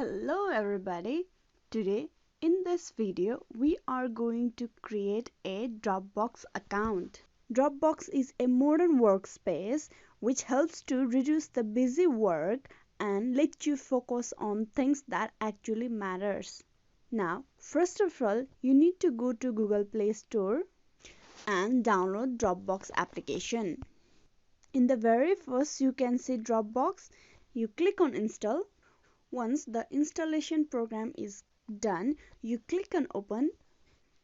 Hello everybody. Today in this video we are going to create a Dropbox account. Dropbox is a modern workspace which helps to reduce the busy work and let you focus on things that actually matters. Now, first of all, you need to go to Google Play Store and download Dropbox application. In the very first you can see Dropbox. You click on install. Once the installation program is done, you click on open.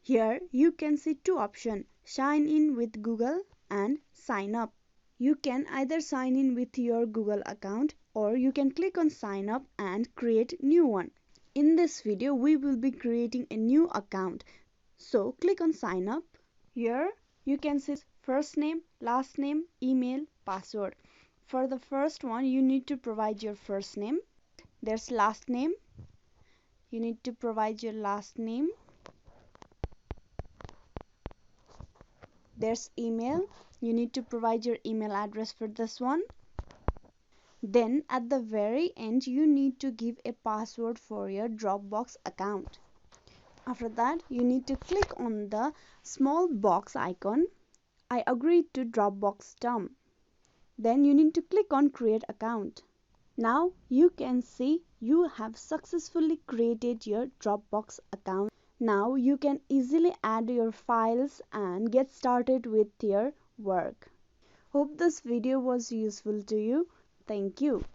Here you can see two options: sign in with Google and sign up. You can either sign in with your Google account or you can click on sign up and create new one. In this video we will be creating a new account. So click on sign up. Here you can see first name, last name, email, password. For the first one you need to provide your first name. There's last name. You need to provide your last name. There's email. You need to provide your email address for this one. Then at the very end you need to give a password for your Dropbox account. After that you need to click on the small box icon. I agree to Dropbox term. Then you need to click on create account. Now you can see you have successfully created your Dropbox account. Now you can easily add your files and get started with your work. Hope this video was useful to you. Thank you.